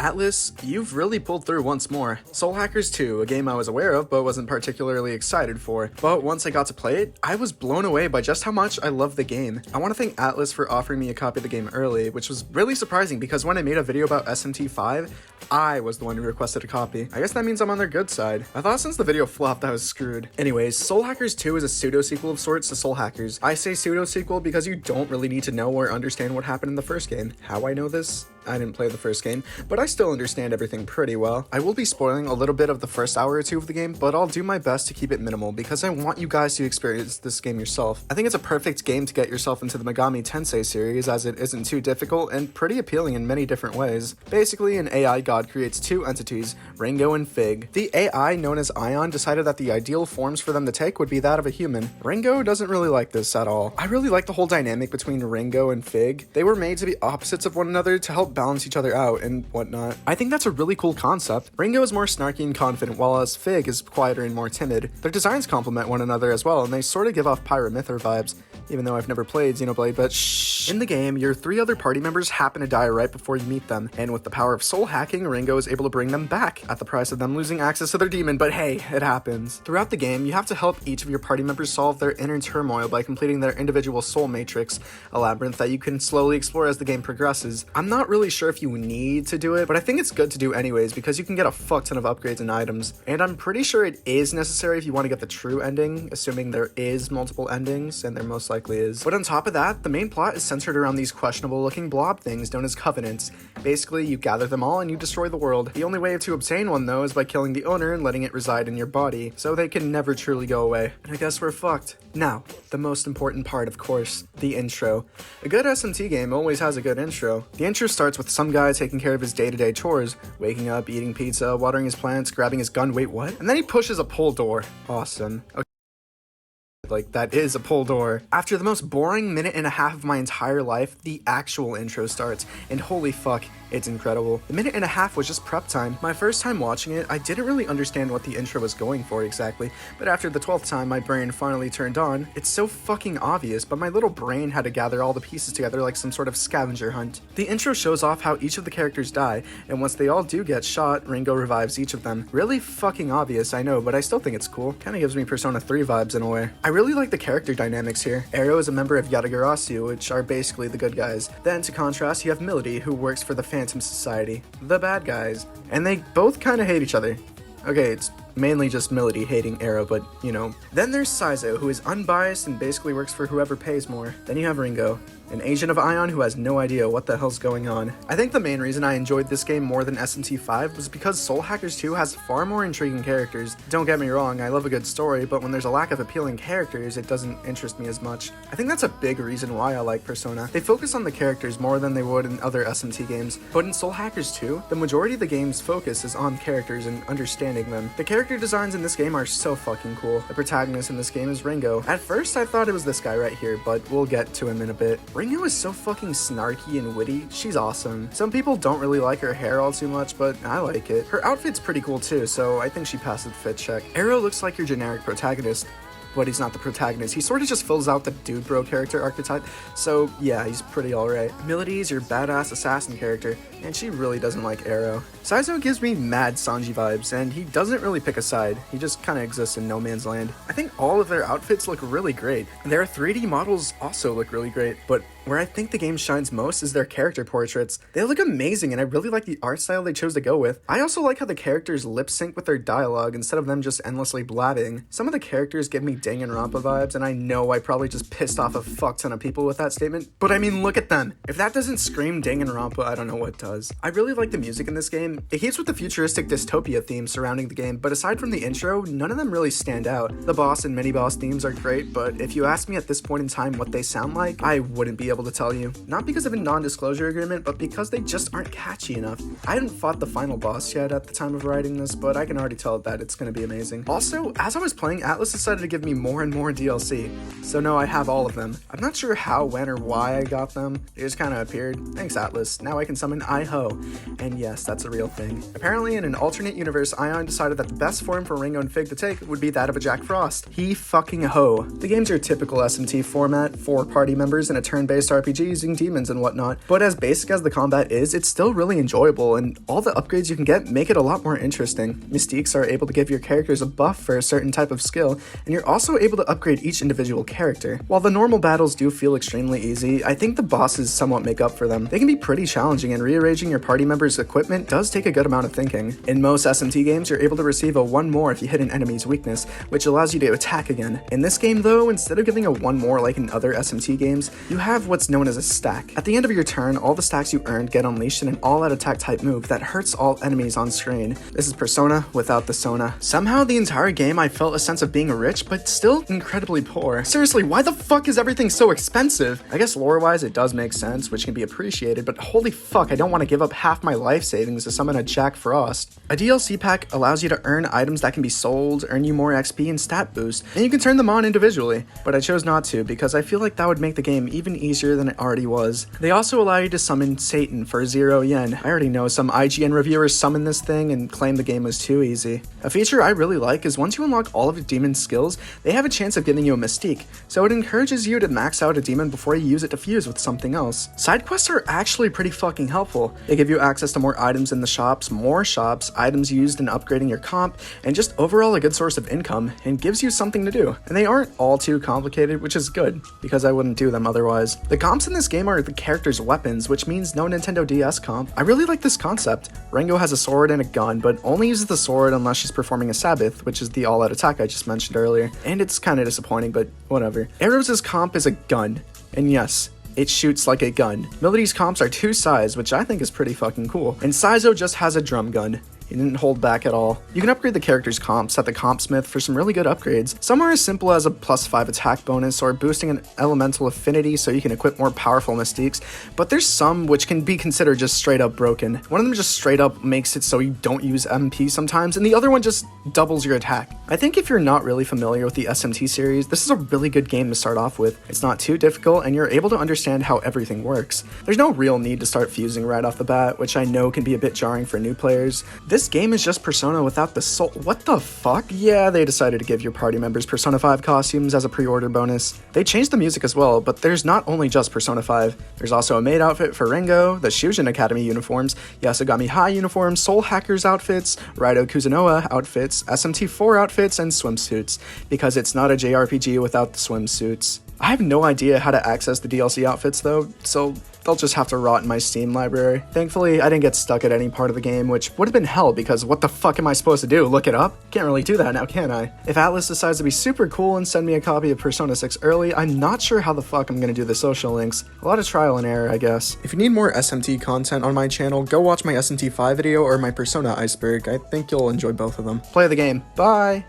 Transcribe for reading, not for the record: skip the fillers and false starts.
Atlus, you've really pulled through once more. Soul Hackers 2, a game I was aware of but wasn't particularly excited for. But once I got to play it, I was blown away by just how much I love the game. I want to thank Atlus for offering me a copy of the game early, which was really surprising because when I made a video about SMT5, I was the one who requested a copy. I guess that means I'm on their good side. I thought since the video flopped I was screwed. Anyways, Soul Hackers 2 is a pseudo-sequel of sorts to Soul Hackers. I say pseudo-sequel because you don't really need to know or understand what happened in the first game. How I know this? I didn't play the first game, but I still understand everything pretty well. I will be spoiling a little bit of the first hour or two of the game, but I'll do my best to keep it minimal because I want you guys to experience this game yourself. I think it's a perfect game to get yourself into the Megami Tensei series as it isn't too difficult and pretty appealing in many different ways. Basically, an AI god creates two entities, Ringo and Fig. The AI, known as Ion, decided that the ideal forms for them to take would be that of a human. Ringo doesn't really like this at all. I really like the whole dynamic between Ringo and Fig. They were made to be opposites of one another to help balance each other out and whatnot. I think that's a really cool concept. Ringo is more snarky and confident, while as Fig is quieter and more timid. Their designs complement one another as well, and they sort of give off Pyramithra vibes, even though I've never played Xenoblade, but shh. In the game, your three other party members happen to die right before you meet them, and with the power of soul hacking, Ringo is able to bring them back, at the price of them losing access to their demon, but hey, it happens. Throughout the game, you have to help each of your party members solve their inner turmoil by completing their individual soul matrix, a labyrinth that you can slowly explore as the game progresses. I'm not really sure if you need to do it, but I think it's good to do anyways because you can get a fuck ton of upgrades and items, and I'm pretty sure it is necessary if you want to get the true ending, assuming there is multiple endings, and there most likely is. But on top of that, the main plot is centered around these questionable looking blob things known as covenants. Basically, you gather them all and you destroy the world. The only way to obtain one though is by killing the owner and letting it reside in your body, so they can never truly go away. And I guess we're fucked. Now, the most important part, of course, the intro. A good SMT game always has a good intro. The intro starts with some guy taking care of his day-to-day chores, waking up, eating pizza, watering his plants, grabbing his gun, wait, what? And then he pushes a pull door. Awesome. Okay. Like, that is a pull door. After the most boring minute and a half of my entire life, the actual intro starts, and holy fuck, it's incredible. The minute and a half was just prep time. My first time watching it, I didn't really understand what the intro was going for exactly, but after the 12th time my brain finally turned on. It's so fucking obvious, but my little brain had to gather all the pieces together like some sort of scavenger hunt. The intro shows off how each of the characters die, and once they all do get shot, Ringo revives each of them. Really fucking obvious, I know, but I still think it's cool. Kinda gives me Persona 3 vibes in a way. I really like the character dynamics here. Ariel is a member of Yatagarasu, which are basically the good guys. Then, to contrast, you have Milady, who works for the Phantom Society, the bad guys. And they both kinda hate each other. Okay, it's mainly just Milady hating Arrow, but you know. Then there's Saizo, who is unbiased and basically works for whoever pays more. Then you have Ringo, an agent of Ion who has no idea what the hell's going on. I think the main reason I enjoyed this game more than SMT5 was because Soul Hackers 2 has far more intriguing characters. Don't get me wrong, I love a good story, but when there's a lack of appealing characters, it doesn't interest me as much. I think that's a big reason why I like Persona. They focus on the characters more than they would in other SMT games, but in Soul Hackers 2, the majority of the game's focus is on characters and understanding them. The character designs in this game are so fucking cool. The protagonist in this game is Ringo. At first, I thought it was this guy right here, but we'll get to him in a bit. Ringo is so fucking snarky and witty. She's awesome. Some people don't really like her hair all too much, but I like it. Her outfit's pretty cool too, so I think she passed the fit check. Arrow looks like your generic protagonist, but he's not the protagonist. He sort of just fills out the dude bro character archetype, so yeah, he's pretty alright. Milady is your badass assassin character, and she really doesn't like Arrow. Saizo gives me mad Sanji vibes, and he doesn't really pick a side. He just kinda exists in no man's land. I think all of their outfits look really great. Their 3D models also look really great, but where I think the game shines most is their character portraits. They look amazing, and I really like the art style they chose to go with. I also like how the characters lip sync with their dialogue instead of them just endlessly blabbing. Some of the characters give me Danganronpa vibes, and I know I probably just pissed off a fuck ton of people with that statement, but I mean, look at them. If that doesn't scream Danganronpa, I don't know what does. I really like the music in this game. It keeps with the futuristic dystopia theme surrounding the game, but aside from the intro, none of them really stand out. The boss and mini-boss themes are great, but if you ask me at this point in time what they sound like, I wouldn't be able to tell you. Not because of a non-disclosure agreement, but because they just aren't catchy enough. I hadn't fought the final boss yet at the time of writing this, but I can already tell that it's gonna be amazing. Also, as I was playing, Atlus decided to give me more and more DLC, so no, I have all of them. I'm not sure how, when, or why I got them. They just kinda appeared. Thanks, Atlus. Now I can summon I-Ho. And yes, that's a real thing. Apparently, in an alternate universe, Ion decided that the best form for Ringo and Fig to take would be that of a Jack Frost. He fucking ho. The game's your typical SMT format, 4 party members in a turn-based turn-based RPG using demons and whatnot. But as basic as the combat is, it's still really enjoyable, and all the upgrades you can get make it a lot more interesting. Mystiques are able to give your characters a buff for a certain type of skill, and you're also able to upgrade each individual character. While the normal battles do feel extremely easy, I think the bosses somewhat make up for them. They can be pretty challenging, and rearranging your party members' equipment does take a good amount of thinking. In most SMT games, you're able to receive a 1 more if you hit an enemy's weakness, which allows you to attack again. In this game though, instead of giving a 1 more like in other SMT games, you have what's known as a stack. At the end of your turn, all the stacks you earned get unleashed in an all-out attack type move that hurts all enemies on screen. This is Persona without the Sona. Somehow the entire game I felt a sense of being rich, but still incredibly poor. Seriously, why the fuck is everything so expensive? I guess lore-wise it does make sense, which can be appreciated, but holy fuck, I don't want to give up half my life savings to summon a Jack Frost. A DLC pack allows you to earn items that can be sold, earn you more XP and stat boost, and you can turn them on individually, but I chose not to because I feel like that would make the game even easier than it already was. They also allow you to summon Satan for 0 yen. I already know some IGN reviewers summon this thing and claim the game was too easy. A feature I really like is once you unlock all of your demon skills, they have a chance of giving you a mystique, so it encourages you to max out a demon before you use it to fuse with something else. Side quests are actually pretty fucking helpful. They give you access to more items in the shops, more shops, items used in upgrading your comp, and just overall a good source of income, and gives you something to do. And they aren't all too complicated, which is good, because I wouldn't do them otherwise. The comps in this game are the characters' weapons, which means no Nintendo DS comp. I really like this concept. Rengo has a sword and a gun, but only uses the sword unless she's performing a Sabbath, which is the all-out attack I just mentioned earlier. And it's kinda disappointing, but whatever. Arrows' comp is a gun, and yes, it shoots like a gun. Melody's comps are 2 Sais, which I think is pretty fucking cool. And Saizo just has a drum gun. He didn't hold back at all. You can upgrade the character's comps at the Compsmith for some really good upgrades. Some are as simple as a +5 attack bonus or boosting an elemental affinity so you can equip more powerful mystiques, but there's some which can be considered just straight up broken. One of them just straight up makes it so you don't use MP sometimes, and the other one just doubles your attack. I think if you're not really familiar with the SMT series, this is a really good game to start off with. It's not too difficult, and you're able to understand how everything works. There's no real need to start fusing right off the bat, which I know can be a bit jarring for new players. This game is just Persona without the soul. What the fuck? Yeah, they decided to give your party members Persona 5 costumes as a pre-order bonus. They changed the music as well, but there's not only just Persona 5. There's also a maid outfit for Rengo, the Shujin Academy uniforms, Yasugami High uniforms, Soul Hackers outfits, Raido Kuzunoa outfits, SMT4 outfits, and swimsuits, because it's not a JRPG without the swimsuits. I have no idea how to access the DLC outfits though, so they'll just have to rot in my Steam library. Thankfully, I didn't get stuck at any part of the game, which would have been hell because what the fuck am I supposed to do? Look it up? Can't really do that now, can I? If Atlus decides to be super cool and send me a copy of Persona 6 early, I'm not sure how the fuck I'm gonna do the social links. A lot of trial and error, I guess. If you need more SMT content on my channel, go watch my SMT 5 video or my Persona Iceberg. I think you'll enjoy both of them. Play the game. Bye!